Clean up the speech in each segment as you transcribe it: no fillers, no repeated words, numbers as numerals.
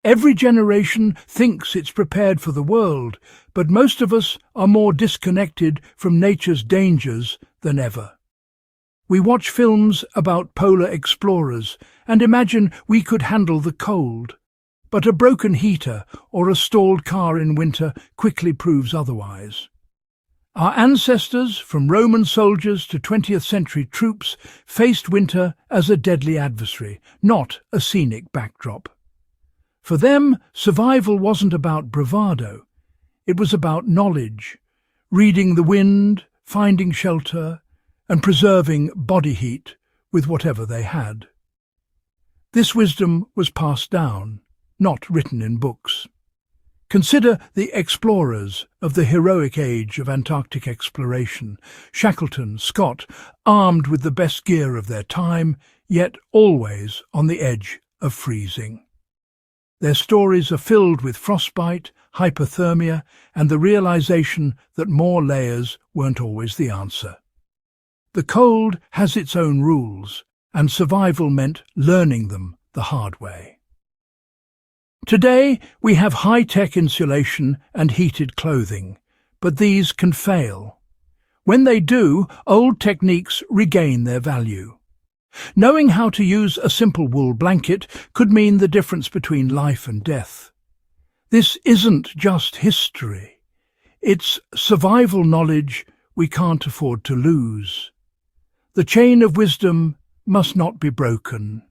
Every generation thinks it's prepared for the world, but most of us are more disconnected from nature's dangers than ever. We watch films about polar explorers and imagine we could handle the cold, but a broken heater or a stalled car in winter quickly proves otherwise. Our ancestors, from Roman soldiers to 20th century troops, faced winter as a deadly adversary, not a scenic backdrop. For them, survival wasn't about bravado. It was about knowledge, reading the wind, finding shelter, and preserving body heat with whatever they had. This wisdom was passed down, not written in books. Consider the explorers of the heroic age of Antarctic exploration, Shackleton, Scott, armed with the best gear of their time, yet always on the edge of freezing. Their stories are filled with frostbite, hypothermia, and the realization that more layers weren't always the answer. The cold has its own rules, and survival meant learning them the hard way. Today, we have high-tech insulation and heated clothing, but these can fail. When they do, old techniques regain their value. Knowing how to use a simple wool blanket could mean the difference between life and death. This isn't just history. It's survival knowledge we can't afford to lose. The chain of wisdom must not be broken.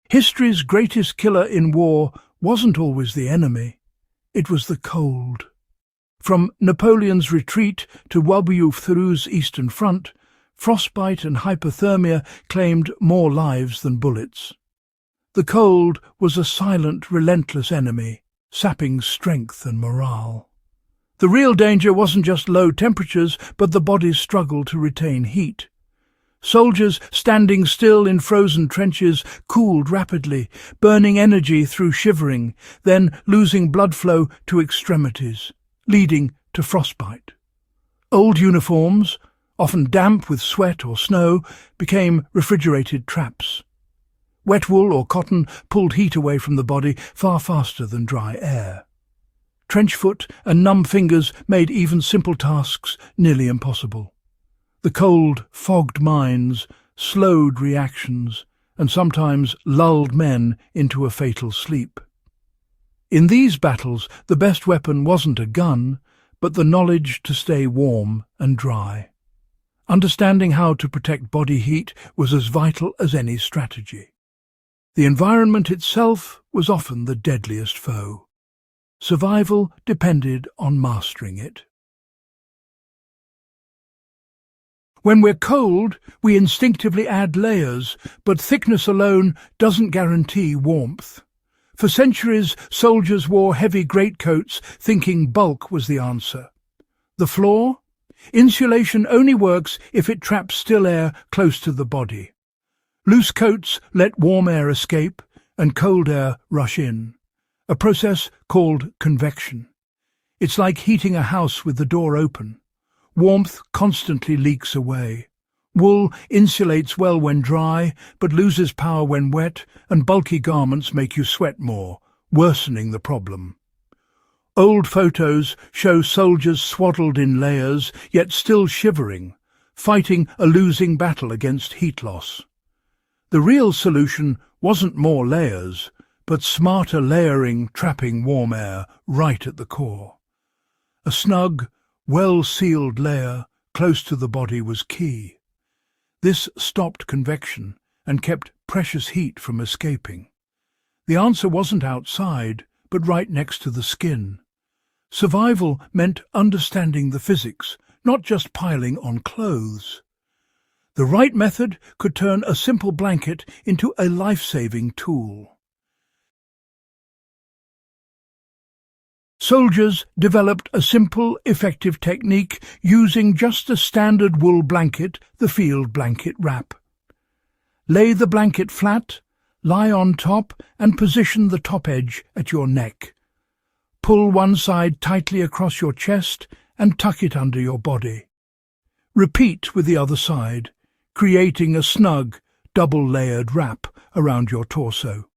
History's greatest killer in war wasn't always the enemy. It was the cold. From Napoleon's retreat to Thieu's Eastern Front, frostbite and hypothermia claimed more lives than bullets. The cold was a silent, relentless enemy, sapping strength and morale. The real danger wasn't just low temperatures, but the body's struggle to retain heat. Soldiers standing still in frozen trenches cooled rapidly, burning energy through shivering, then losing blood flow to extremities, leading to frostbite. Old uniforms, often damp with sweat or snow, became refrigerated traps. Wet wool or cotton pulled heat away from the body far faster than dry air. Trench foot and numb fingers made even simple tasks nearly impossible. The cold fogged minds, slowed reactions, and sometimes lulled men into a fatal sleep. In these battles, the best weapon wasn't a gun, but the knowledge to stay warm and dry. Understanding how to protect body heat was as vital as any strategy. The environment itself was often the deadliest foe. Survival depended on mastering it. When we're cold, we instinctively add layers, but thickness alone doesn't guarantee warmth. For centuries, soldiers wore heavy greatcoats, thinking bulk was the answer. The flaw? Insulation only works if it traps still air close to the body. Loose coats let warm air escape and cold air rush in, a process called convection. It's like heating a house with the door open. Warmth constantly leaks away. Wool insulates well when dry, but loses power when wet, and bulky garments make you sweat more, worsening the problem. Old photos show soldiers swaddled in layers, yet still shivering, fighting a losing battle against heat loss. The real solution wasn't more layers, but smarter layering, trapping warm air right at the core. A snug, well-sealed layer close to the body was key. This stopped convection and kept precious heat from escaping. The answer wasn't outside, but right next to the skin. Survival meant understanding the physics, not just piling on clothes. The right method could turn a simple blanket into a life-saving tool. Soldiers developed a simple, effective technique using just a standard wool blanket, the field blanket wrap. Lay the blanket flat, lie on top, and position the top edge at your neck. Pull one side tightly across your chest and tuck it under your body. Repeat with the other side, creating a snug, double-layered wrap around your torso.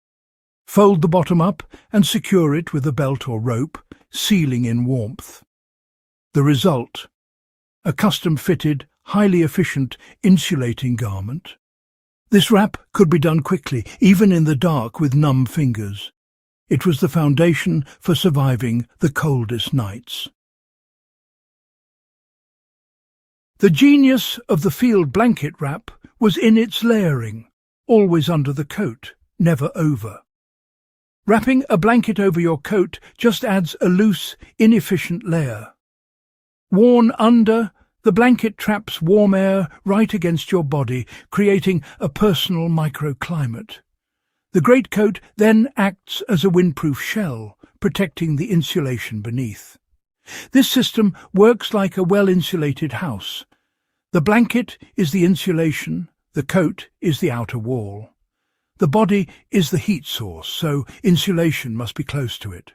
Fold the bottom up and secure it with a belt or rope, sealing in warmth. The result: a custom-fitted, highly efficient insulating garment. This wrap could be done quickly, even in the dark with numb fingers. It was the foundation for surviving the coldest nights. The genius of the field blanket wrap was in its layering, always under the coat, never over. Wrapping a blanket over your coat just adds a loose, inefficient layer. Worn under, the blanket traps warm air right against your body, creating a personal microclimate. The greatcoat then acts as a windproof shell, protecting the insulation beneath. This system works like a well-insulated house. The blanket is the insulation, the coat is the outer wall. The body is the heat source, so insulation must be close to it.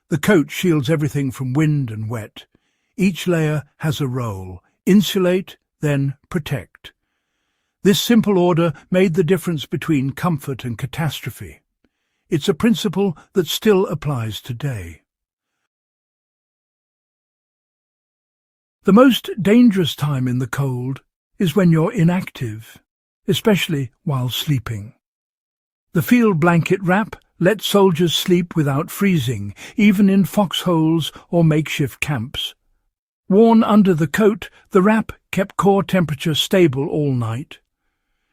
The coat shields everything from wind and wet. Each layer has a role: insulate, then protect. This simple order made the difference between comfort and catastrophe. It's a principle that still applies today. The most dangerous time in the cold is when you're inactive, especially while sleeping. The field blanket wrap lets soldiers sleep without freezing, even in foxholes or makeshift camps. Worn under the coat, the wrap kept core temperature stable all night.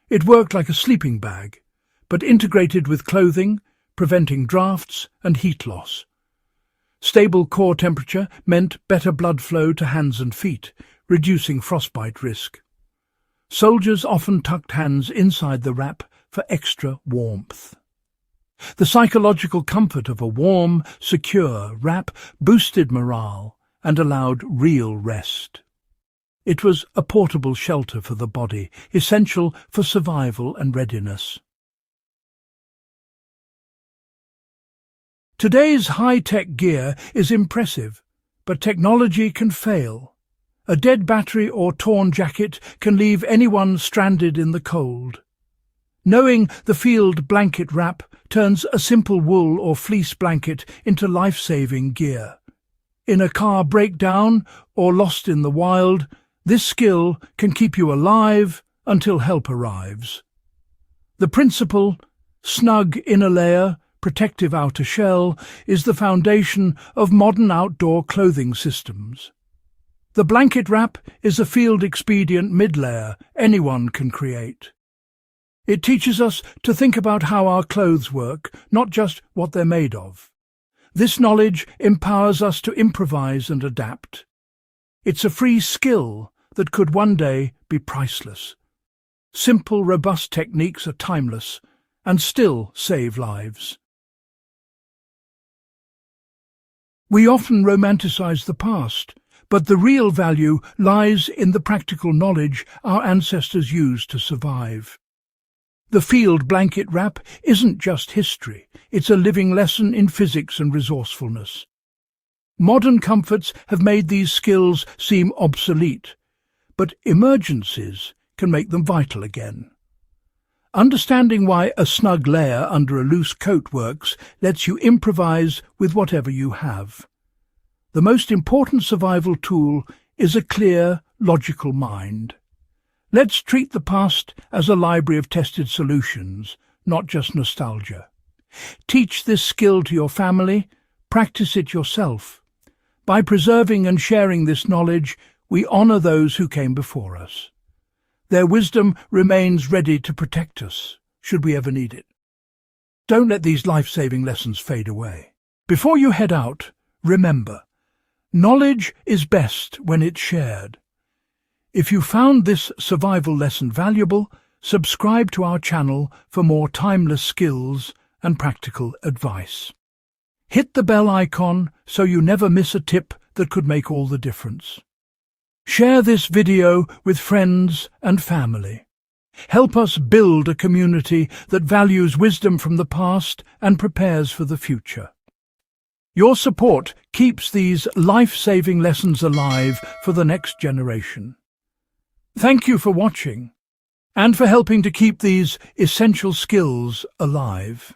It worked like a sleeping bag, but integrated with clothing, preventing drafts and heat loss. Stable core temperature meant better blood flow to hands and feet, reducing frostbite risk. Soldiers often tucked hands inside the wrap for extra warmth. The psychological comfort of a warm, secure wrap boosted morale and allowed real rest. It was a portable shelter for the body, essential for survival and readiness. Today's high-tech gear is impressive, but technology can fail. A dead battery or torn jacket can leave anyone stranded in the cold. Knowing the field blanket wrap turns a simple wool or fleece blanket into life-saving gear. In a car breakdown or lost in the wild, this skill can keep you alive until help arrives. The principle, snug inner layer, protective outer shell, is the foundation of modern outdoor clothing systems. The blanket wrap is a field-expedient mid-layer anyone can create. It teaches us to think about how our clothes work, not just what they're made of. This knowledge empowers us to improvise and adapt. It's a free skill that could one day be priceless. Simple, robust techniques are timeless and still save lives. We often romanticize the past, but the real value lies in the practical knowledge our ancestors used to survive. The field blanket wrap isn't just history, it's a living lesson in physics and resourcefulness. Modern comforts have made these skills seem obsolete, but emergencies can make them vital again. Understanding why a snug layer under a loose coat works lets you improvise with whatever you have. The most important survival tool is a clear, logical mind. Let's treat the past as a library of tested solutions, not just nostalgia. Teach this skill to your family, practice it yourself. By preserving and sharing this knowledge, we honor those who came before us. Their wisdom remains ready to protect us, should we ever need it. Don't let these life-saving lessons fade away. Before you head out, remember, knowledge is best when it's shared. If you found this survival lesson valuable, subscribe to our channel for more timeless skills and practical advice. Hit the bell icon so you never miss a tip that could make all the difference. Share this video with friends and family. Help us build a community that values wisdom from the past and prepares for the future. Your support keeps these life-saving lessons alive for the next generation. Thank you for watching. and for helping to keep these essential skills alive.